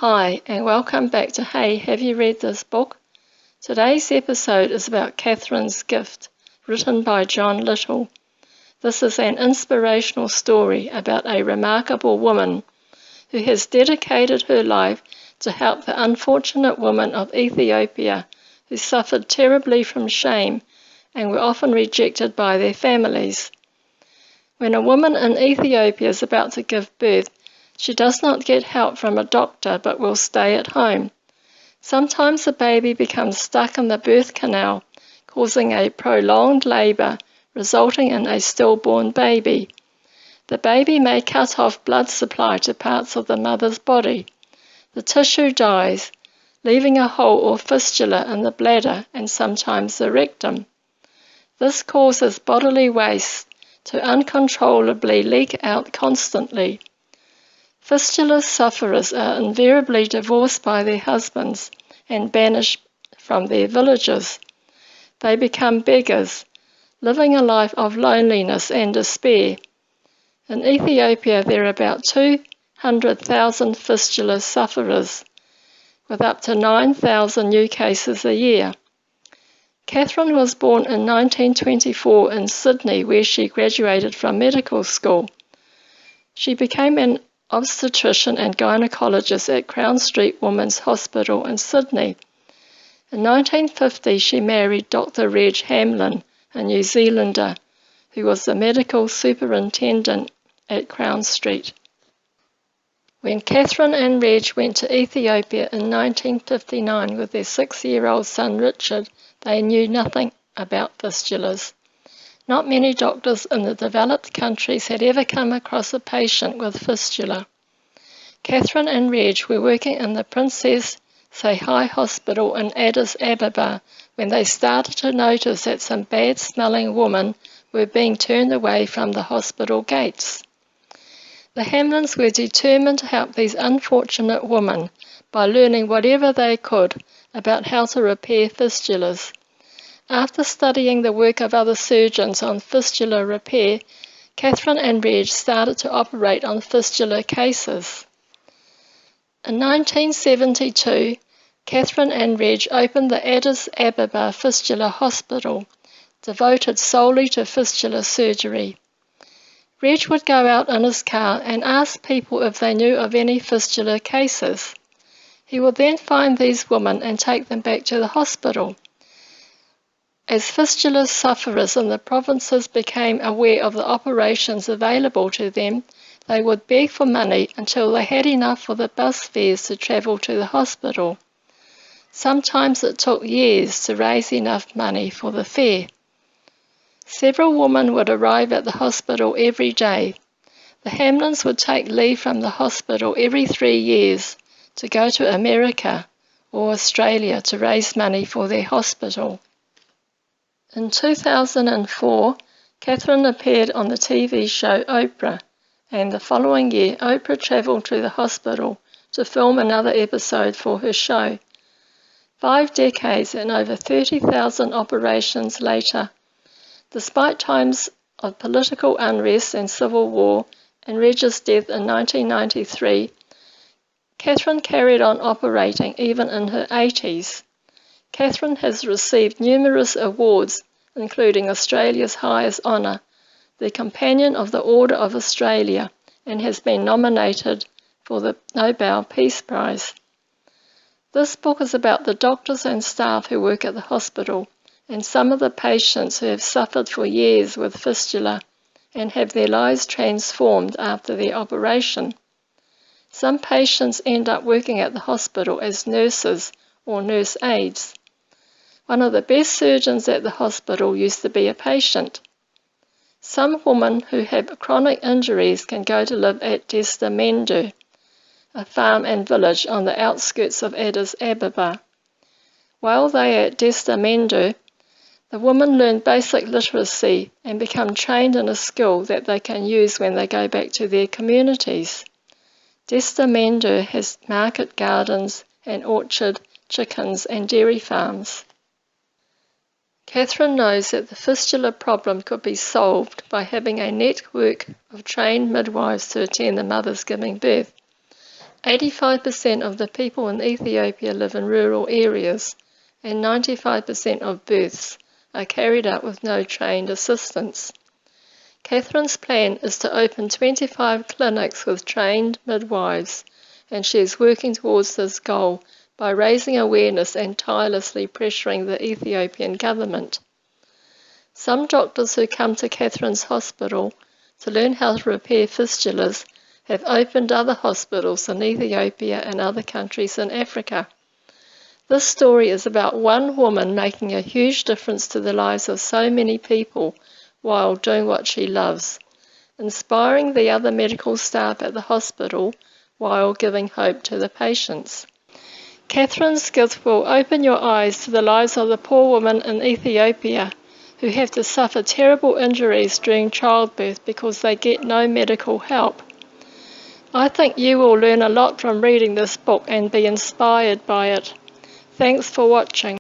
Hi, and welcome back to Hey, Have You Read This Book? Today's episode is about Catherine's Gift, written by John Little. This is an inspirational story about a remarkable woman who has dedicated her life to help the unfortunate women of Ethiopia who suffered terribly from shame and were often rejected by their families. When a woman in Ethiopia is about to give birth, she does not get help from a doctor but will stay at home. Sometimes the baby becomes stuck in the birth canal, causing a prolonged labour, resulting in a stillborn baby. The baby may cut off blood supply to parts of the mother's body. The tissue dies, leaving a hole or fistula in the bladder and sometimes the rectum. This causes bodily waste to uncontrollably leak out constantly. Fistula sufferers are invariably divorced by their husbands and banished from their villages. They become beggars, living a life of loneliness and despair. In Ethiopia, there are about 200,000 fistula sufferers, with up to 9,000 new cases a year. Catherine was born in 1924 in Sydney, where she graduated from medical school. She became an obstetrician and gynecologist at Crown Street Women's Hospital in Sydney. In 1950, she married Dr. Reg Hamlin, a New Zealander, who was the medical superintendent at Crown Street. When Catherine and Reg went to Ethiopia in 1959 with their 6-year-old son Richard, they knew nothing about fistulas. Not many doctors in the developed countries had ever come across a patient with fistula. Catherine and Reg were working in the Princess Sehi Hospital in Addis Ababa when they started to notice that some bad-smelling women were being turned away from the hospital gates. The Hamlins were determined to help these unfortunate women by learning whatever they could about how to repair fistulas. After studying the work of other surgeons on fistula repair, Catherine and Reg started to operate on fistula cases. In 1972, Catherine and Reg opened the Addis Ababa Fistula Hospital, devoted solely to fistula surgery. Reg would go out in his car and ask people if they knew of any fistula cases. He would then find these women and take them back to the hospital. As fistula sufferers in the provinces became aware of the operations available to them, they would beg for money until they had enough for the bus fares to travel to the hospital. Sometimes it took years to raise enough money for the fare. Several women would arrive at the hospital every day. The Hamlins would take leave from the hospital every 3 years to go to America or Australia to raise money for their hospital. In 2004, Catherine appeared on the TV show Oprah, and the following year Oprah travelled to the hospital to film another episode for her show. 5 decades and over 30,000 operations later, despite times of political unrest and civil war and Reg's death in 1993, Catherine carried on operating even in her 80s. Catherine has received numerous awards, including Australia's highest honour, the Companion of the Order of Australia, and has been nominated for the Nobel Peace Prize. This book is about the doctors and staff who work at the hospital and some of the patients who have suffered for years with fistula and have their lives transformed after their operation. Some patients end up working at the hospital as nurses or nurse aides. One of the best surgeons at the hospital used to be a patient. Some women who have chronic injuries can go to live at Destamendo, a farm and village on the outskirts of Addis Ababa. While they are at Destamendo, the women learn basic literacy and become trained in a skill that they can use when they go back to their communities. Destamendo has market gardens, an orchard, chickens and dairy farms. Catherine knows that the fistula problem could be solved by having a network of trained midwives to attend the mothers giving birth. 85% of the people in Ethiopia live in rural areas, and 95% of births are carried out with no trained assistance. Catherine's plan is to open 25 clinics with trained midwives, and she is working towards this goal by raising awareness and tirelessly pressuring the Ethiopian government. Some doctors who come to Catherine's hospital to learn how to repair fistulas have opened other hospitals in Ethiopia and other countries in Africa. This story is about one woman making a huge difference to the lives of so many people while doing what she loves, inspiring the other medical staff at the hospital while giving hope to the patients. Catherine's gift will open your eyes to the lives of the poor women in Ethiopia who have to suffer terrible injuries during childbirth because they get no medical help. I think you will learn a lot from reading this book and be inspired by it. Thanks for watching.